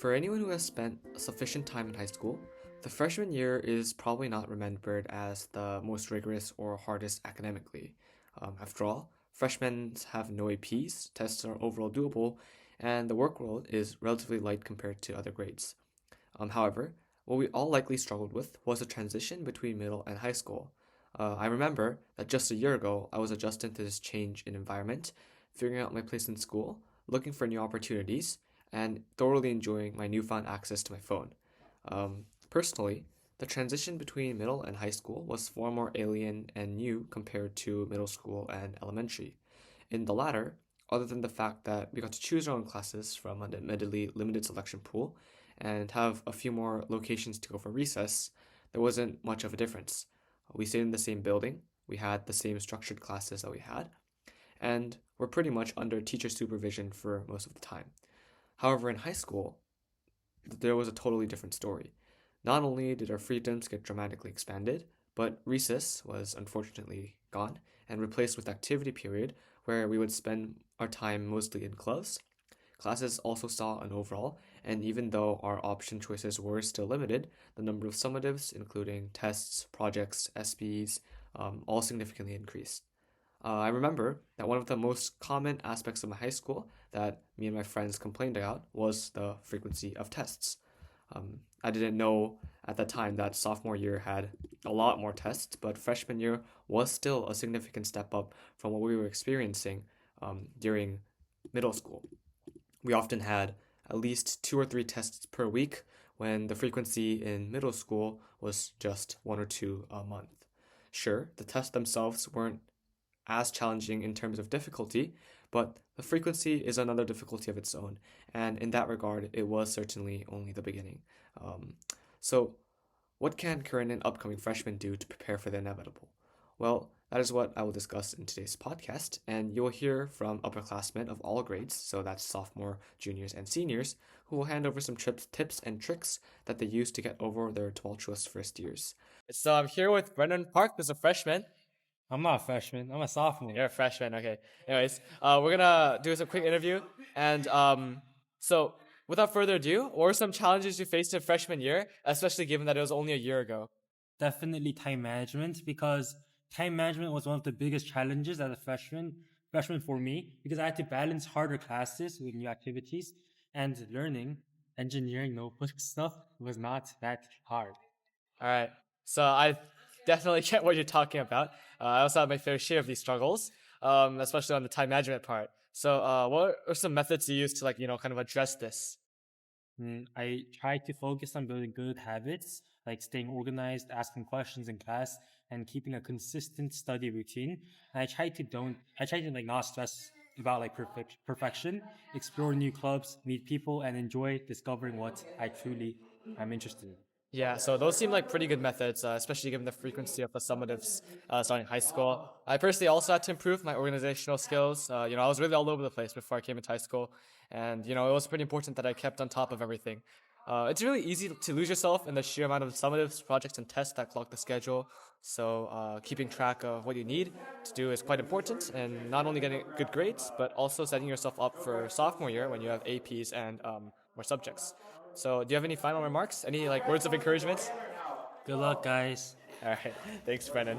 For anyone who has spent sufficient time in high school, the freshman year is probably not remembered as the most rigorous or hardest academically. After all, freshmen have no APs, tests are overall doable, and the workload is relatively light compared to other grades. However, what we all likely struggled with was the transition between middle and high school. I remember that just a year ago, I was adjusting to this change in environment, figuring out my place in school, looking for new opportunities, and thoroughly enjoying my newfound access to my phone. Personally, the transition between middle and high school was far more alien and new compared to middle school and elementary. In the latter, other than the fact that we got to choose our own classes from an admittedly limited selection pool and have a few more locations to go for recess, there wasn't much of a difference. We stayed in the same building, we had the same structured classes that we had, and were pretty much under teacher supervision for most of the time. However, in high school, there was a totally different story. Not only did our freedoms get dramatically expanded, but recess was unfortunately gone and replaced with activity period where we would spend our time mostly in clubs. Classes also saw an overall, and even though our option choices were still limited, the number of summatives, including tests, projects, SPs, all significantly increased. I remember that one of the most common aspects of my high school that me and my friends complained about was the frequency of tests. I didn't know at the time that sophomore year had a lot more tests, but freshman year was still a significant step up from what we were experiencing during middle school. We often had at least 2 or 3 tests per week when the frequency in middle school was just 1 or 2 a month. Sure, the tests themselves weren't as challenging in terms of difficulty, but the frequency is another difficulty of its own, and in that regard, it was certainly only the beginning. So, what can current and upcoming freshmen do to prepare for the inevitable? Well, that is what I will discuss in today's podcast, and you'll hear from upperclassmen of all grades, so that's sophomore, juniors, and seniors, who will hand over some tips and tricks that they use to get over their tumultuous first years. So I'm here with Brendan Park, who's a freshman. I'm not a freshman. I'm a sophomore. You're a freshman, okay. Anyways, we're gonna do some quick interview, and so without further ado, what were some challenges you faced in freshman year, especially given that it was only a year ago? Definitely time management, because time management was one of the biggest challenges as a freshman for me, because I had to balance harder classes with new activities, and learning engineering notebook stuff was not that hard. All right, so I definitely get what you're talking about. I also have my fair share of these struggles, especially on the time management part. So, what are some methods you use to kind of address this? I try to focus on building good habits, like staying organized, asking questions in class, and keeping a consistent study routine. And I try to not stress about perfection, explore new clubs, meet people, and enjoy discovering what I truly am interested in. Yeah, so those seem like pretty good methods, especially given the frequency of the summatives starting high school. I personally also had to improve my organizational skills. I was really all over the place before I came into high school, and it was pretty important that I kept on top of everything. It's really easy to lose yourself in the sheer amount of summatives, projects, and tests that clog the schedule. So keeping track of what you need to do is quite important, and not only getting good grades, but also setting yourself up for sophomore year when you have APs and more subjects. So, do you have any final remarks? Any words of encouragement? Good luck, guys. All right, thanks, Brennan.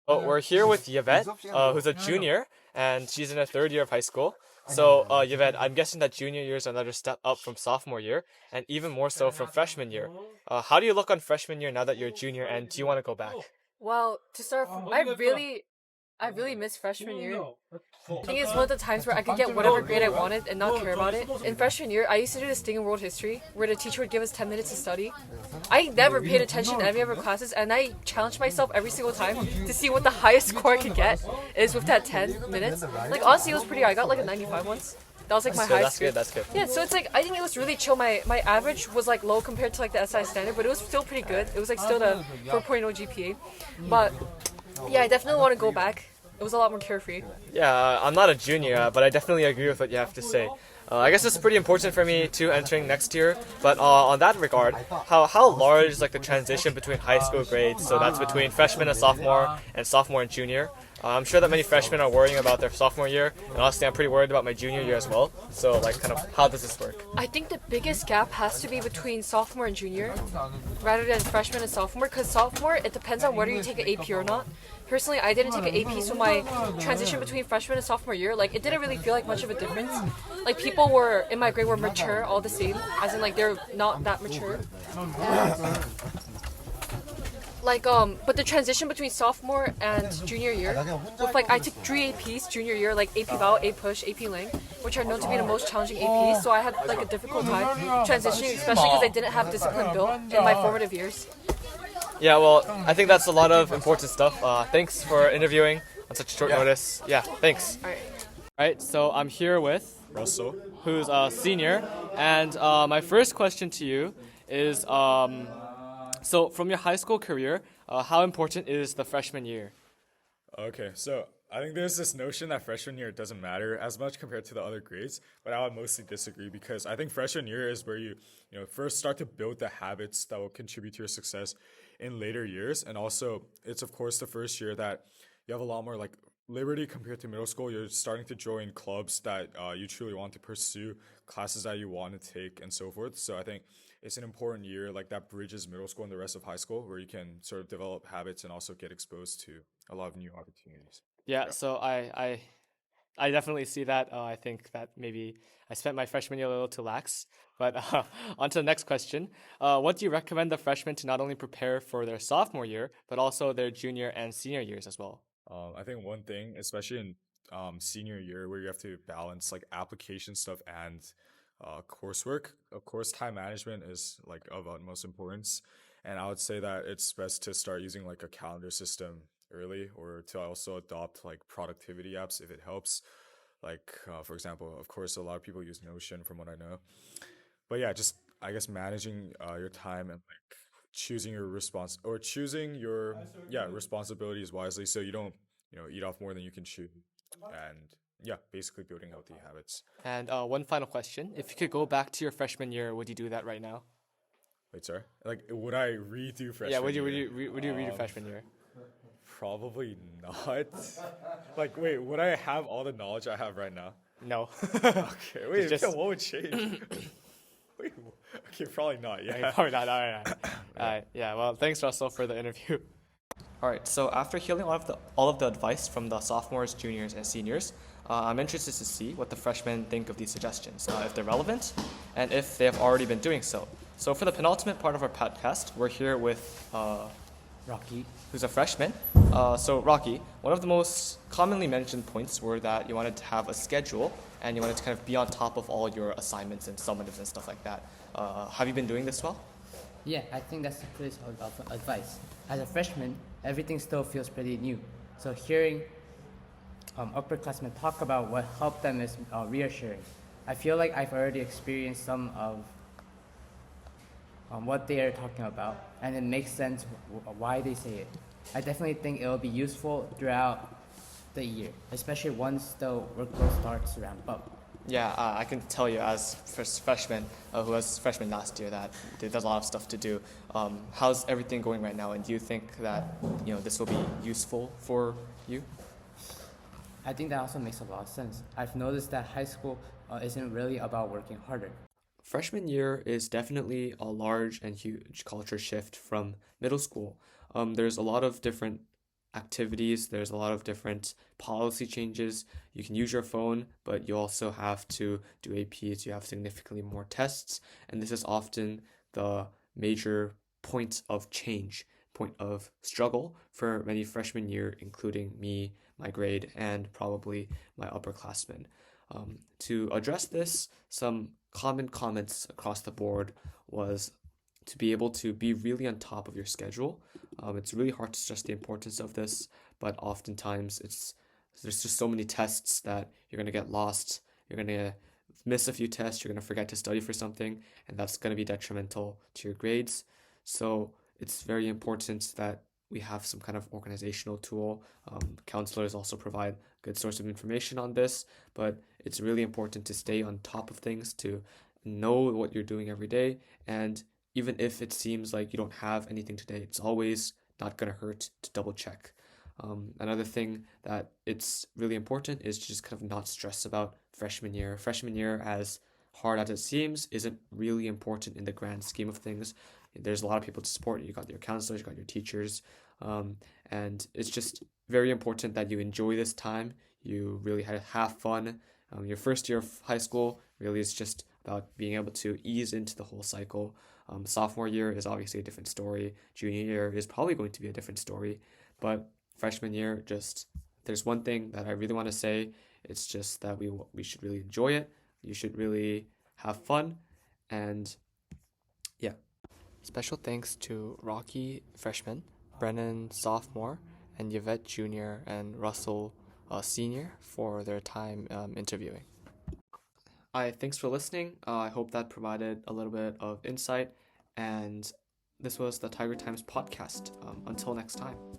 Oh, we're here with Yvette, who's a junior, and she's in her 3rd year of high school. So, Yvette, I'm guessing that junior year is another step up from sophomore year, and even more so from freshman year. How do you look on freshman year now that you're a junior, and do you want to go back? Well, to start, I really miss freshman year. I think it's one of the times where I could get whatever grade I wanted and not care about it. In freshman year, I used to do this thing in world history where the teacher would give us 10 minutes to study. I never paid attention to any of our classes, and I challenged myself every single time to see what the highest score I could get is with that 10 minutes. Honestly, it was pretty high. I got a 95 once. That was my highest grade. That's good. Yeah, so it's I think it was really chill. My average was low compared to the SIS standard, but it was still pretty good. It was still the 4.0 GPA. But yeah, I definitely want to go back. It was a lot more carefree. Yeah, I'm not a junior, but I definitely agree with what you have to say. I guess it's pretty important for me too entering next year. But on that regard, how large is the transition between high school grades? So that's between freshman and sophomore and junior. I'm sure that many freshmen are worrying about their sophomore year, and honestly, I'm pretty worried about my junior year as well. So, like, kind of, how does this work? I think the biggest gap has to be between sophomore and junior rather than freshman and sophomore, because sophomore, it depends on whether you take an AP or not. Personally, I didn't take an AP, so my transition between freshman and sophomore year, like, it didn't really feel like much of a difference. Like, people were in my grade were mature all the same, as in, like, they're not that mature. Like, but the transition between sophomore and junior year, with, like, I took 3 APs junior year, like AP Val, AP Push, AP Lang, which are known to be the most challenging APs, so I had, like, a difficult time transitioning, especially because I didn't have discipline built in my formative years. Yeah, well, I think that's a lot of important stuff. Thanks for interviewing on such short notice. Yeah, thanks. Alright. Alright, so I'm here with Russell. who's a senior, and my first question to you is, so from your high school career, how important is the freshman year? Okay, so I think there's this notion that freshman year doesn't matter as much compared to the other grades, but I would mostly disagree because I think freshman year is where you first start to build the habits that will contribute to your success in later years, and also it's of course the first year that you have a lot more like liberty compared to middle school. You're starting to join clubs that you truly want to pursue, classes that you want to take, and so forth. So I think it's an important year like that bridges middle school and the rest of high school where you can sort of develop habits and also get exposed to a lot of new opportunities. Yeah, so I definitely see that. I think that maybe I spent my freshman year a little too lax. But on to the next question. What do you recommend the freshmen to not only prepare for their sophomore year, but also their junior and senior years as well? I think one thing, especially in senior year, where you have to balance like application stuff and coursework, of course, time management is like of utmost importance. And I would say that it's best to start using like a calendar system early, or to also adopt like productivity apps if it helps. Like, for example, of course, a lot of people use Notion from what I know. But yeah, just I guess managing your time and like choosing your response or choosing your responsibilities wisely so you don't eat off more than you can chew, and yeah, basically building healthy habits. And one final question. If you could go back to your freshman year, would you do that right now? Wait, sorry, like would I redo freshman Yeah, would you year? would you read your freshman year? Probably not. Like, wait, would I have all the knowledge I have right now? No. Okay, wait, Just- what would change? Wait, okay, probably not. Okay, Yeah. probably not. All right. Yeah. Well, thanks, Russell, for the interview. All right. So after hearing all of the advice from the sophomores, juniors, and seniors, I'm interested to see what the freshmen think of these suggestions, if they're relevant, and if they have already been doing so. So for the penultimate part of our podcast, we're here with Rocky. who's a freshman. So Rocky, one of the most commonly mentioned points were that you wanted to have a schedule and you wanted to kind of be on top of all your assignments and summatives and stuff like that. Have you been doing this well? Yeah, I think that's a pretty solid advice. As a freshman, everything still feels pretty new. So hearing upperclassmen talk about what helped them is reassuring. I feel like I've already experienced some of what they are talking about, and it makes sense why they say it. I definitely think it will be useful throughout the year, especially once the workload starts to ramp up. Yeah, I can tell you as freshman, who was freshman last year, that there's a lot of stuff to do. How's everything going right now, and do you think that this will be useful for you? I think that also makes a lot of sense. I've noticed that high school isn't really about working harder. Freshman year is definitely a large and huge culture shift from middle school. There's a lot of different activities, there's a lot of different policy changes. You can use your phone, but you also have to do APs, you have significantly more tests, and this is often the major point of change, point of struggle for many freshman year, including me, my grade, and probably my upperclassmen. To address this, some common comments across the board was to be able to be really on top of your schedule. It's really hard to stress the importance of this, but oftentimes there's just so many tests that you're going to get lost. You're going to miss a few tests. You're going to forget to study for something, and that's going to be detrimental to your grades. So it's very important that we have some kind of organizational tool. Counselors also provide a good source of information on this, but it's really important to stay on top of things, to know what you're doing every day, and even if it seems like you don't have anything today, it's always not going to hurt to double check. Another thing that it's really important is to just kind of not stress about freshman year. Freshman year, as hard as it seems, isn't really important in the grand scheme of things. There's a lot of people to support. You got your counselors, you got your teachers, and it's just very important that you enjoy this time. You really have fun. Your first year of high school really is just about being able to ease into the whole cycle. Sophomore year is obviously a different story. Junior year is probably going to be a different story, but freshman year, just there's one thing that I really want to say. It's just that we should really enjoy it. You should really have fun, and yeah. Special thanks to Rocky, freshman, Brennan, sophomore, and Yvette, junior, and Russell, senior, for their time interviewing. Thanks for listening. I hope that provided a little bit of insight, and this was the Tiger Times podcast. Until next time.